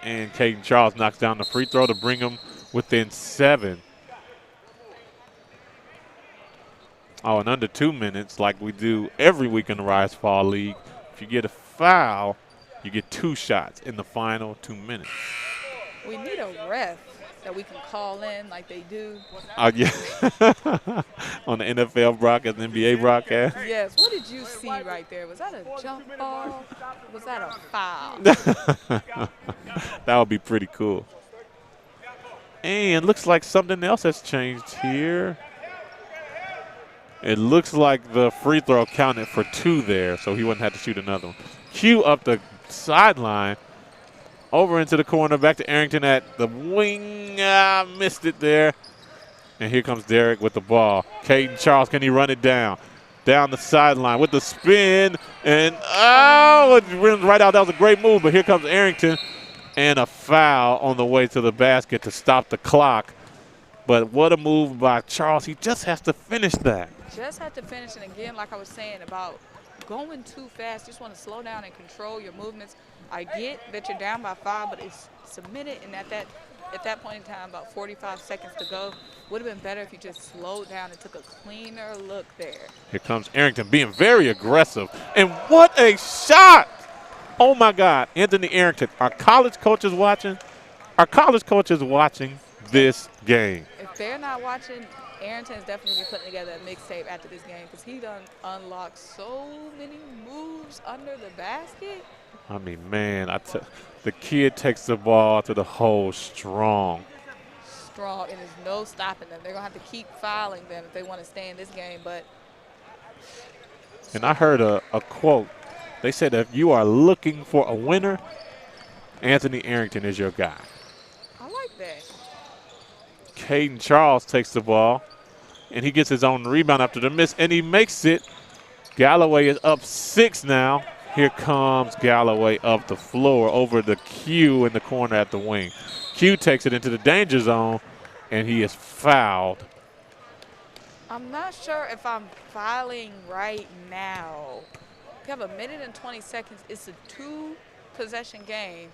B: And Cayden Charles knocks down the free throw to bring him within 7. Oh, and under 2 minutes, like we do every week in the Ryze Fall League, if you get a foul, you get 2 shots in the final 2 minutes.
A: We need a ref that we can call in like they do.
B: Yeah. On the NFL broadcast, the NBA broadcast.
A: Yes. What did you see right there? Was that a jump ball? Was that a foul?
B: That would be pretty cool. And looks like something else has changed here. It looks like the free throw counted for 2 there, so he wouldn't have to shoot another one. Q up the sideline Over into the corner, back to Arrington at the wing. Missed it there. And here comes Derek with the ball. Cayden Charles, can he run it down? Down the sideline with the spin. And, it rims right out. That was a great move, but here comes Arrington. And a foul on the way to the basket to stop the clock. But what a move by Charles. He just has to finish that.
A: Just had to finish. And again, like I was saying about going too fast, just want to slow down and control your movements. I get that you're down by 5, but it's submitted, and at that point in time, about 45 seconds to go. Would have been better if you just slowed down and took a cleaner look there.
B: Here comes Arrington being very aggressive. And what a shot! Oh, my God. Anthony Arrington. Our college coaches watching? Our college coaches watching this game.
A: If they're not watching, Arrington is definitely going to be putting together a mixtape after this game because he done unlocked so many moves under the basket.
B: I mean, man, the kid takes the ball to the hole strong.
A: Strong, and there's no stopping them. They're going to have to keep fouling them if they want to stay in this game.
B: And I heard a quote. They said if you are looking for a winner, Anthony Arrington is your guy.
A: I like that.
B: Cayden Charles takes the ball, and he gets his own rebound after the miss, and he makes it. Galloway is up 6 now. Here comes Galloway up the floor over the Q in the corner at the wing. Q takes it into the danger zone, and he is fouled.
A: I'm not sure if I'm fouling right now. We have 1 minute and 20 seconds. It's a 2-possession game.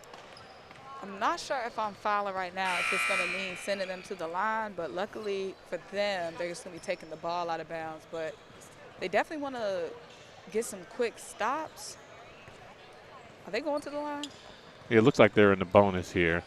A: I'm not sure if I'm fouling right now, if it's going to mean sending them to the line, but luckily for them, they're just going to be taking the ball out of bounds. But they definitely want to get some quick stops. Are they going to the line?
B: Yeah, it looks like they're in the bonus here.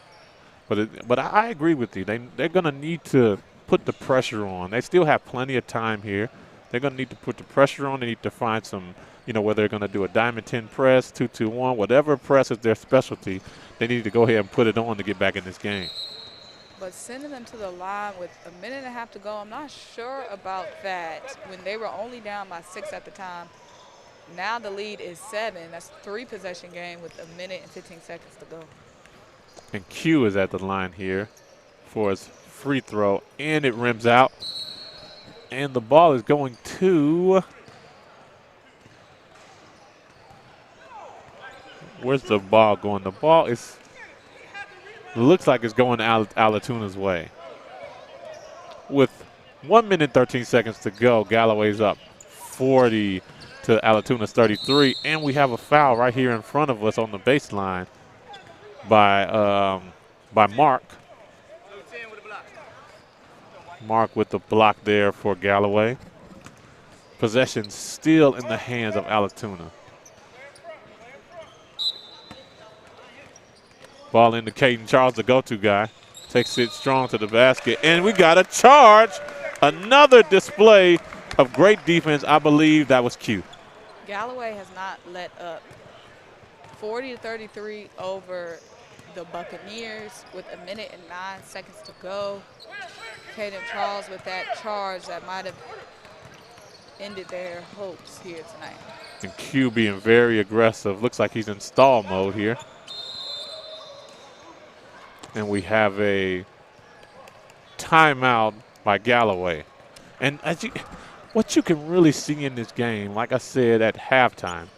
B: But I agree with you. They're going to need to put the pressure on. They still have plenty of time here. They're going to need to put the pressure on. They need to find some, whether they're going to do a diamond 10 press, 2-2-1, whatever press is their specialty, they need to go ahead and put it on to get back in this game.
A: But sending them to the line with 1.5 minutes to go, I'm not sure about that. When they were only down by 6 at the time, now the lead is 7. That's a 3-possession game with 1 minute and 15 seconds to go.
B: And Q is at the line here for his free throw, and it rims out. And the ball is going to – where's the ball going? The ball is – looks like it's going Allatoona's way. With 1 minute 13 seconds to go, Galloway's up 40 to Allatoona's 33, and we have a foul right here in front of us on the baseline by Mark. Mark with the block there for Galloway. Possession still in the hands of Allatoona. Ball into Cayden Charles, the go-to guy. Takes it strong to the basket, and we got a charge. Another display of great defense. I believe that was Q.
A: Galloway has not let up. 40-33 over the Buccaneers with 1 minute and 9 seconds to go. Cayden Charles with that charge that might have ended their hopes here tonight.
B: And Q being very aggressive. Looks like he's in stall mode here. And we have a timeout by Galloway. And what you can really see in this game, like I said at halftime,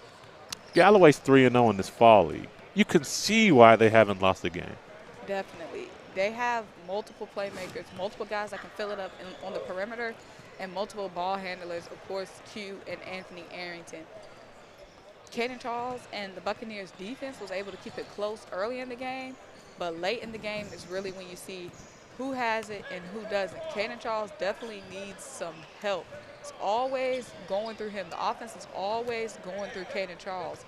B: Galloway's 3-0 in this fall league. You can see why they haven't lost a game.
A: Definitely. They have multiple playmakers, multiple guys that can fill it up on the perimeter, and multiple ball handlers, of course, Q and Anthony Arrington. Cayden Charles and the Buccaneers defense was able to keep it close early in the game, but late in the game is really when you see who has it and who doesn't. Cayden Charles definitely needs some help. It's always going through him. The offense is always going through Cayden Charles.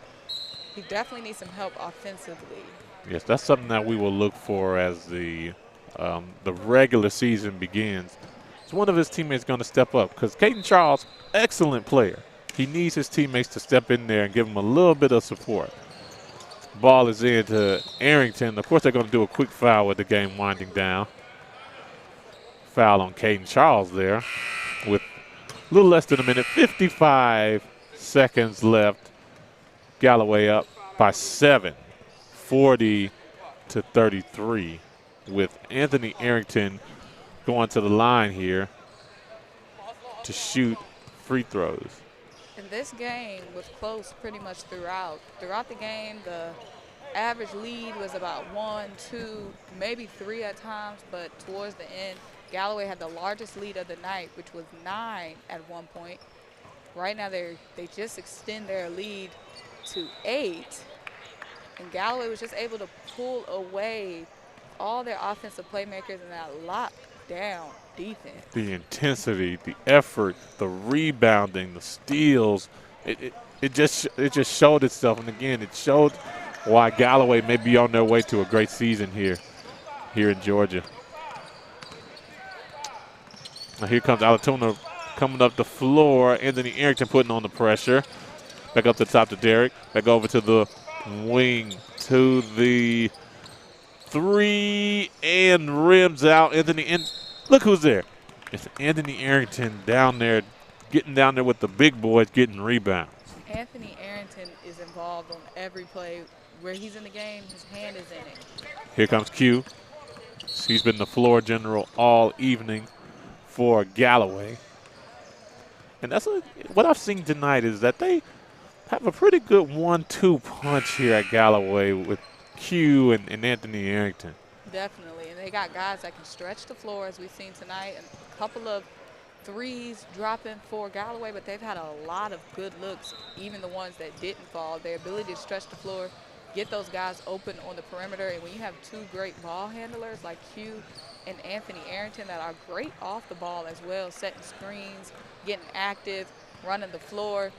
A: He definitely needs some help offensively.
B: Yes, that's something that we will look for as the regular season begins. Is one of his teammates going to step up? Because Cayden Charles, excellent player. He needs his teammates to step in there and give him a little bit of support. Ball is in to Arrington. Of course, they're going to do a quick foul with the game winding down. Foul on Cayden Charles there with a little less than a minute, 55 seconds left. Galloway up by 7, 40 to 33 with Anthony Arrington going to the line here to shoot free throws.
A: And this game was close pretty much throughout. Throughout the game, the average lead was about 1, 2, maybe 3 at times, but towards the end, Galloway had the largest lead of the night, which was 9 at one point. Right now, they just extend their lead to 8, and Galloway was just able to pull away all their offensive playmakers in that lockdown defense.
B: The intensity, the effort, the rebounding, the steals, it just showed itself, and again, it showed why Galloway may be on their way to a great season here in Georgia. Now here comes Allatoona coming up the floor. Anthony Arrington putting on the pressure. Back up to the top to Derek. Back over to the wing to the 3 and rims out. Anthony, and look who's there. It's Anthony Arrington down there, getting down there with the big boys, getting rebounds.
A: Anthony Arrington is involved on every play. Where he's in the game, his hand is in it.
B: Here comes Q. He's been the floor general all evening for Galloway. And that's what I've seen tonight is that they have a pretty good 1-2 punch here at Galloway with Q and Anthony Arrington.
A: Definitely, and they got guys that can stretch the floor as we've seen tonight, and a couple of threes dropping for Galloway, but they've had a lot of good looks, even the ones that didn't fall. Their ability to stretch the floor, get those guys open on the perimeter, and when you have 2 great ball handlers like Q and Anthony Arrington that are great off the ball as well, setting screens, getting active, running the floor,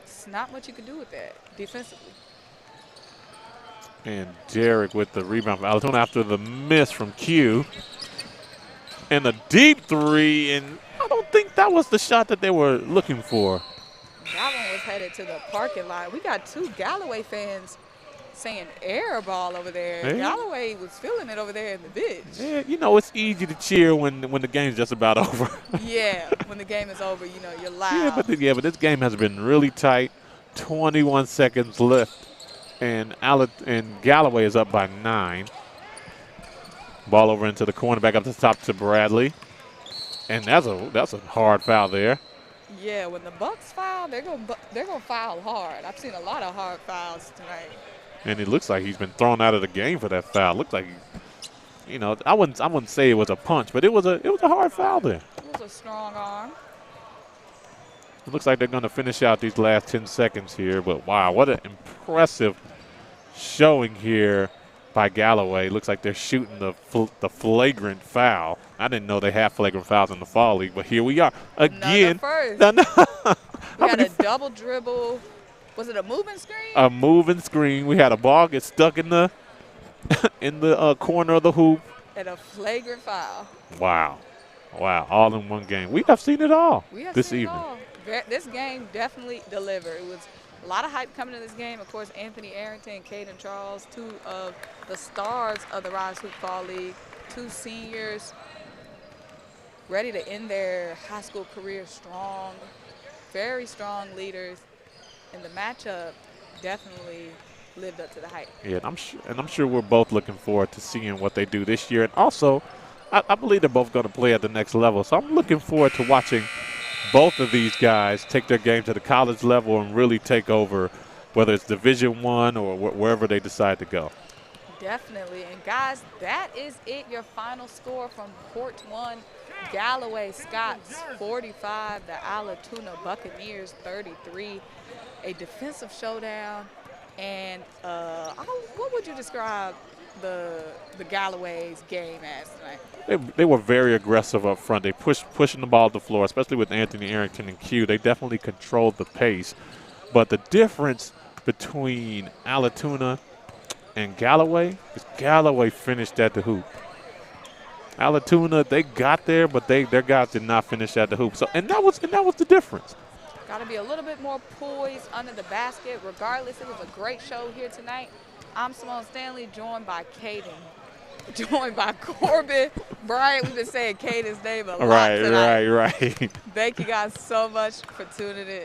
A: it's not much you can do with that defensively.
B: And Derek with the rebound from Allatoona after the miss from Q. And a deep 3, and I don't think that was the shot that they were looking for.
A: That one was headed to the parking lot. We got 2 Galloway fans saying air ball over there.
B: Hey.
A: Galloway was feeling it over there in the bench.
B: Yeah, you know, it's easy to cheer when the game's just about over.
A: Yeah, when the game is over, you know, you're loud.
B: but this game has been really tight. 21 seconds left, and Galloway is up by 9. Ball over into the corner, back up to the top to Bradley. And that's a hard foul there.
A: Yeah, when the Bucks foul, they're gonna foul hard. I've seen a lot of hard fouls tonight.
B: And it looks like he's been thrown out of the game for that foul. Looks like, you know, I wouldn't say it was a punch, but it was a hard foul there.
A: It was a strong arm.
B: It looks like they're going to finish out these last 10 seconds here. But wow, what an impressive showing here by Galloway. Looks like they're shooting the flagrant foul. I didn't know they had flagrant fouls in the fall league, but here we are again.
A: First. We had a double dribble. Was it a moving screen?
B: A moving screen. We had a ball get stuck in the corner of the hoop.
A: And a flagrant foul.
B: Wow. All in one game. We have seen it all this evening.
A: This game definitely delivered. It was a lot of hype coming in this game. Of course, Anthony Arrington and Cayden Charles, 2 of the stars of the Ryze Hoopball League, 2 seniors ready to end their high school career strong, very strong leaders. And the matchup definitely lived up to the hype.
B: Yeah, and I'm sure we're both looking forward to seeing what they do this year. And also, I believe they're both going to play at the next level. So I'm looking forward to watching both of these guys take their game to the college level and really take over, whether it's Division I or wherever they decide to go.
A: Definitely. And, guys, that is it, your final score from Port 1. Galloway Scots 45, the Allatoona Buccaneers 33. A defensive showdown, and what would you describe the Galloway's game as tonight?
B: They were very aggressive up front. They pushing the ball to the floor, especially with Anthony Arrington and Q. They definitely controlled the pace. But the difference between Allatoona and Galloway is Galloway finished at the hoop. Allatoona, they got there, but their guys did not finish at the hoop. So and that was the difference.
A: Got to be a little bit more poised under the basket. Regardless, it was a great show here tonight. I'm Symone Stanley, joined by Cayden, joined by Corbin, Bryant. We've been saying Cayden's name a lot tonight.
B: Right.
A: Thank you guys so much for tuning in.